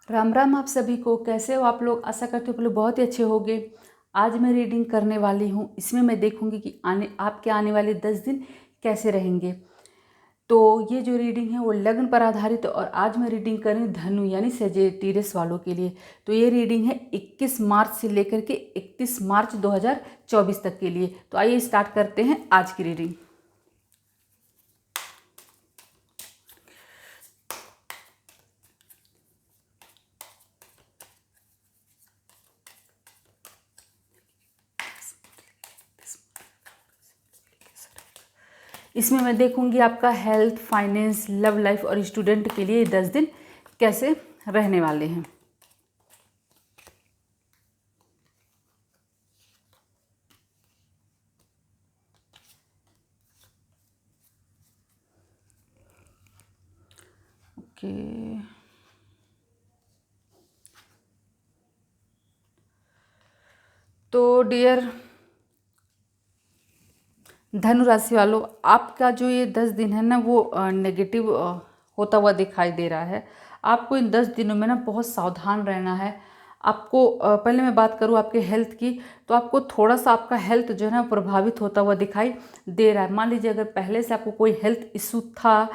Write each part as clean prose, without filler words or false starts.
राम राम आप सभी को। कैसे हो आप लोग? आशा करते हो आप लोग बहुत ही अच्छे होंगे। आज मैं रीडिंग करने वाली हूँ। इसमें मैं देखूंगी कि आपके आने वाले 10 दिन कैसे रहेंगे। तो ये जो रीडिंग है वो लग्न पर आधारित है और आज मैं रीडिंग कर रही हूँ धनु यानी सेजिटेरियस वालों के लिए। तो ये रीडिंग है 21 मार्च से लेकर के 31 मार्च 2024 तक के लिए। तो आइए स्टार्ट करते हैं आज की रीडिंग। इसमें मैं देखूंगी आपका हेल्थ, फाइनेंस, लव लाइफ और स्टूडेंट के लिए 10 दिन कैसे रहने वाले हैं। ओके, तो डियर धनु राशि वालों, आपका जो ये 10 दिन है ना वो नेगेटिव होता हुआ दिखाई दे रहा है। आपको इन 10 दिनों में ना बहुत सावधान रहना है। आपको पहले मैं बात करूँ आपके हेल्थ की, तो आपको थोड़ा सा आपका हेल्थ जो है ना प्रभावित होता हुआ दिखाई दे रहा है। मान लीजिए अगर पहले से आपको कोई हेल्थ इशू था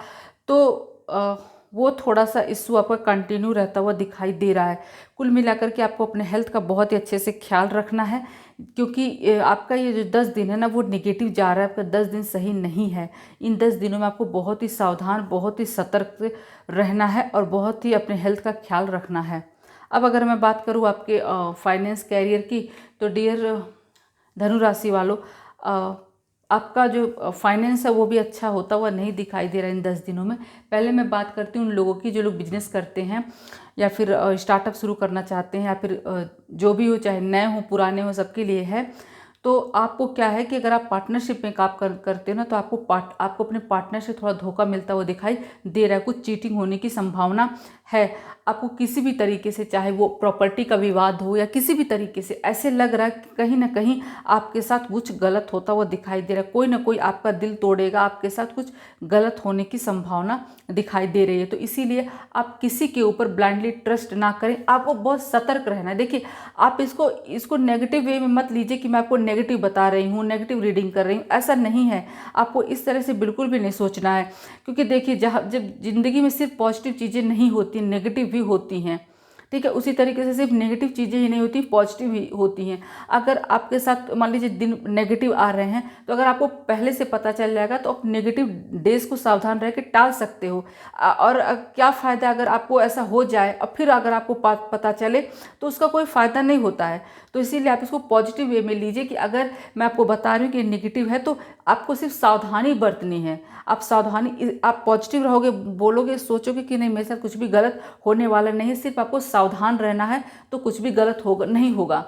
तो वो थोड़ा सा इशू आपका कंटिन्यू रहता हुआ दिखाई दे रहा है। कुल मिलाकर के आपको अपने हेल्थ का बहुत ही अच्छे से ख्याल रखना है, क्योंकि आपका ये जो 10 दिन है ना वो नेगेटिव जा रहा है। आपका 10 दिन सही नहीं है। इन 10 दिनों में आपको बहुत ही सावधान, बहुत ही सतर्क रहना है और बहुत ही अपने हेल्थ का ख्याल रखना है। अब अगर मैं बात करूँ आपके फाइनेंस कैरियर की, तो डियर धनु राशि वालों, आपका जो फाइनेंस है वो भी अच्छा होता हुआ नहीं दिखाई दे रहा है इन 10 दिनों में। पहले मैं बात करती हूँ उन लोगों की जो लोग बिजनेस करते हैं या फिर स्टार्टअप शुरू करना चाहते हैं, या फिर जो भी हो, चाहे नए हो पुराने हो, सबके लिए है। तो आपको क्या है कि अगर आप पार्टनरशिप में काम करते हो ना, तो आपको अपने पार्टनर से थोड़ा धोखा मिलता हुआ दिखाई दे रहा है। कुछ चीटिंग होने की संभावना है। आपको किसी भी तरीके से, चाहे वो प्रॉपर्टी का विवाद हो या किसी भी तरीके से, ऐसे लग रहा है कि कहीं ना कहीं आपके साथ कुछ गलत होता हुआ दिखाई दे रहा है। कोई ना कोई आपका दिल तोड़ेगा, आपके साथ कुछ गलत होने की संभावना दिखाई दे रही है। तो इसीलिए आप किसी के ऊपर ब्लाइंडली ट्रस्ट ना करें। आपको बहुत सतर्क रहना है। देखिए, आप इसको नेगेटिव वे में मत लीजिए कि मैं आपको नेगेटिव बता रही हूँ, नेगेटिव रीडिंग कर रही हूँ। ऐसा नहीं है। आपको इस तरह से बिल्कुल भी नहीं सोचना है, क्योंकि देखिए जब जिंदगी में सिर्फ पॉजिटिव चीज़ें नहीं होती, नेगेटिव भी होती हैं। ठीक है, उसी तरीके से सिर्फ नेगेटिव चीज़ें ही नहीं होती, पॉजिटिव ही होती हैं। अगर आपके साथ मान लीजिए दिन नेगेटिव आ रहे हैं, तो अगर आपको पहले से पता चल जाएगा तो आप नेगेटिव डेज को सावधान रह के टाल सकते हो। और क्या फ़ायदा अगर आपको ऐसा हो जाए और फिर अगर आपको पता चले, तो उसका कोई फ़ायदा नहीं होता है। तो इसीलिए आप इसको पॉजिटिव वे में लीजिए कि अगर मैं आपको बता रही हूँ कि नेगेटिव है, तो आपको सिर्फ सावधानी बरतनी है। आप पॉजिटिव रहोगे, बोलोगे, सोचोगे कि नहीं मेरे साथ कुछ भी गलत होने वाला नहीं है, सिर्फ आपको सावधान रहना है, तो कुछ भी गलत होगा नहीं होगा।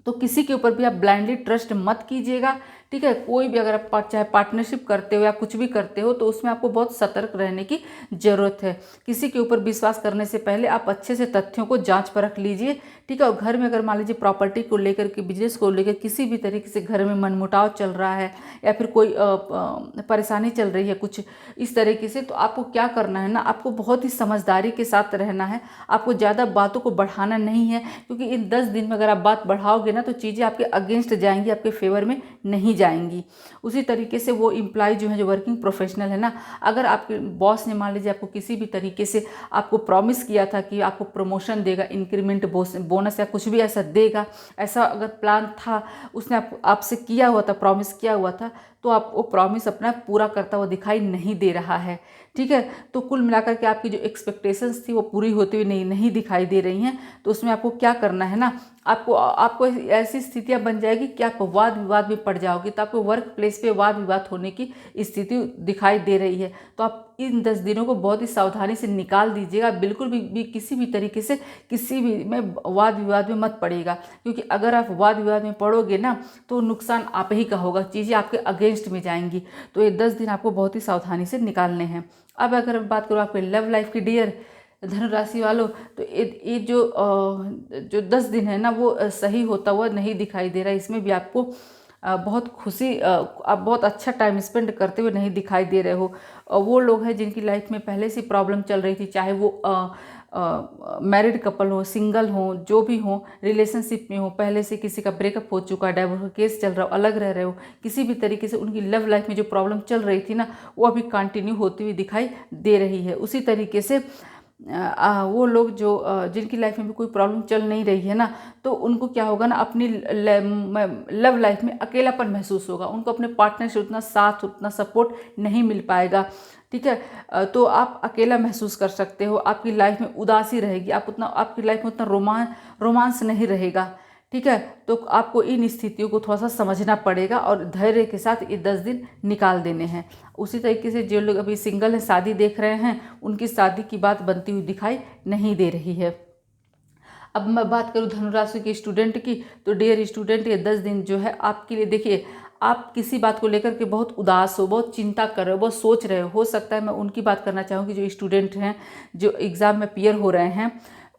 तो किसी के ऊपर भी आप ब्लाइंडली ट्रस्ट मत कीजिएगा। ठीक है, कोई भी अगर आप चाहे पार्टनरशिप करते हो या कुछ भी करते हो, तो उसमें आपको बहुत सतर्क रहने की ज़रूरत है। किसी के ऊपर विश्वास करने से पहले आप अच्छे से तथ्यों को जांच परख लीजिए। ठीक है, और घर में अगर मान लीजिए प्रॉपर्टी को लेकर के, बिजनेस को लेकर किसी भी तरीके से घर में मनमुटाव चल रहा है या फिर कोई परेशानी चल रही है कुछ इस तरीके से, तो आपको क्या करना है ना, आपको बहुत ही समझदारी के साथ रहना है। आपको ज़्यादा बातों को बढ़ाना नहीं है, क्योंकि इन 10 दिन में अगर आप बात बढ़ाओगे ना, तो चीज़ें आपके अगेंस्ट जाएंगी, आपके फेवर में नहीं जाएंगी। उसी तरीके से वो एम्प्लॉय जो है, जो वर्किंग प्रोफेशनल है ना, अगर आपके बॉस ने मान लीजिए आपको किसी भी तरीके से आपको प्रॉमिस किया था कि आपको प्रमोशन देगा, इंक्रीमेंट, बोनस या कुछ भी ऐसा देगा, ऐसा अगर प्लान था, उसने आपसे किया हुआ था, प्रॉमिस किया हुआ था, तो आप वो प्रॉमिस अपना पूरा करता हुआ दिखाई नहीं दे रहा है। ठीक है, तो कुल मिलाकर के आपकी जो एक्सपेक्टेशंस थी वो पूरी होती हुई नहीं दिखाई दे रही हैं। तो उसमें आपको क्या करना है ना, आपको ऐसी स्थितियां बन जाएगी कि आप वाद विवाद में पड़ जाओगे। तो आपको वर्क प्लेस पे वाद विवाद होने की स्थिति दिखाई दे रही है। तो आप इन 10 दिनों को बहुत ही सावधानी से निकाल दीजिएगा। बिल्कुल भी किसी भी तरीके से किसी भी में वाद विवाद में मत पड़ेगा, क्योंकि अगर आप वाद विवाद में पड़ोगे ना, तो नुकसान आप ही का होगा, चीज़ें आपके अगेंस्ट में जाएंगी। तो ये 10 दिन आपको बहुत ही सावधानी से निकालने हैं। अब अगर बात करूँ आपके लव लाइफ की, डियर धनु राशि वालों, तो ये जो 10 दिन है ना वो सही होता हुआ नहीं दिखाई दे रहा है। इसमें भी आपको बहुत खुशी आप बहुत अच्छा टाइम स्पेंड करते हुए नहीं दिखाई दे रहे हो। वो लोग हैं जिनकी लाइफ में पहले से प्रॉब्लम चल रही थी, चाहे वो मैरिड कपल हो, सिंगल हो, जो भी हो, रिलेशनशिप में हो, पहले से किसी का ब्रेकअप हो चुका है, डाइवोर्स केस चल रहा हो, अलग रह रहे हो, किसी भी तरीके से उनकी लव लाइफ में जो प्रॉब्लम चल रही थी ना, वो अभी कंटिन्यू होती हुई दिखाई दे रही है। उसी तरीके से वो लोग जो जिनकी लाइफ में भी कोई प्रॉब्लम चल नहीं रही है ना, तो उनको क्या होगा ना, अपनी लव लाइफ में अकेलापन महसूस होगा, उनको अपने पार्टनर से उतना साथ, उतना सपोर्ट नहीं मिल पाएगा। ठीक है, तो आप अकेला महसूस कर सकते हो, आपकी लाइफ में उदासी रहेगी, आपकी लाइफ में उतना रोमांस नहीं रहेगा। ठीक है, तो आपको इन स्थितियों को थोड़ा सा समझना पड़ेगा और धैर्य के साथ ये 10 दिन निकाल देने हैं। उसी तरीके से जो लोग अभी सिंगल हैं, शादी देख रहे हैं, उनकी शादी की बात बनती हुई दिखाई नहीं दे रही है। अब मैं बात करूँ धनुराशि के स्टूडेंट की, तो डियर स्टूडेंट, ये 10 दिन जो है आपके लिए, देखिए आप किसी बात को लेकर के बहुत उदास हो, बहुत चिंता कर रहे हो, बहुत सोच रहे हो सकता है मैं उनकी बात करना चाहूँगी जो स्टूडेंट हैं, जो एग्ज़ाम में अपीयर हो रहे हैं।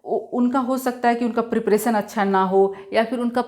उनका हो सकता है कि उनका प्रिपरेशन अच्छा ना हो, या फिर उनका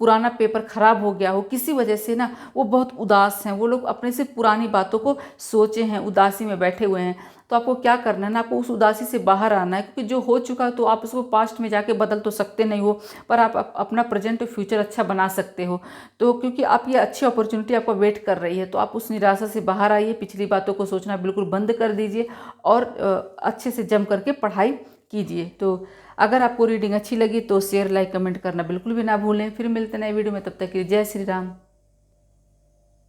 पुराना पेपर ख़राब हो गया हो, किसी वजह से ना वो बहुत उदास हैं, वो लोग अपने से पुरानी बातों को सोचे हैं, उदासी में बैठे हुए हैं। तो आपको क्या करना है ना, आपको उस उदासी से बाहर आना है, क्योंकि जो हो चुका है तो आप उसको पास्ट में जाके बदल तो सकते नहीं हो, पर आप अपना प्रेजेंट और फ्यूचर अच्छा बना सकते हो। तो क्योंकि आप ये अच्छी अपॉर्चुनिटी आपको वेट कर रही है, तो आप उस निराशा से बाहर आइए, पिछली बातों को सोचना बिल्कुल बंद कर दीजिए और अच्छे से जम करके पढ़ाई कीजिए। तो अगर आपको रीडिंग अच्छी लगी तो शेयर, लाइक, कमेंट करना बिल्कुल भी ना भूलें। फिर मिलते हैं नए वीडियो में, तब तक के लिए जय श्री राम।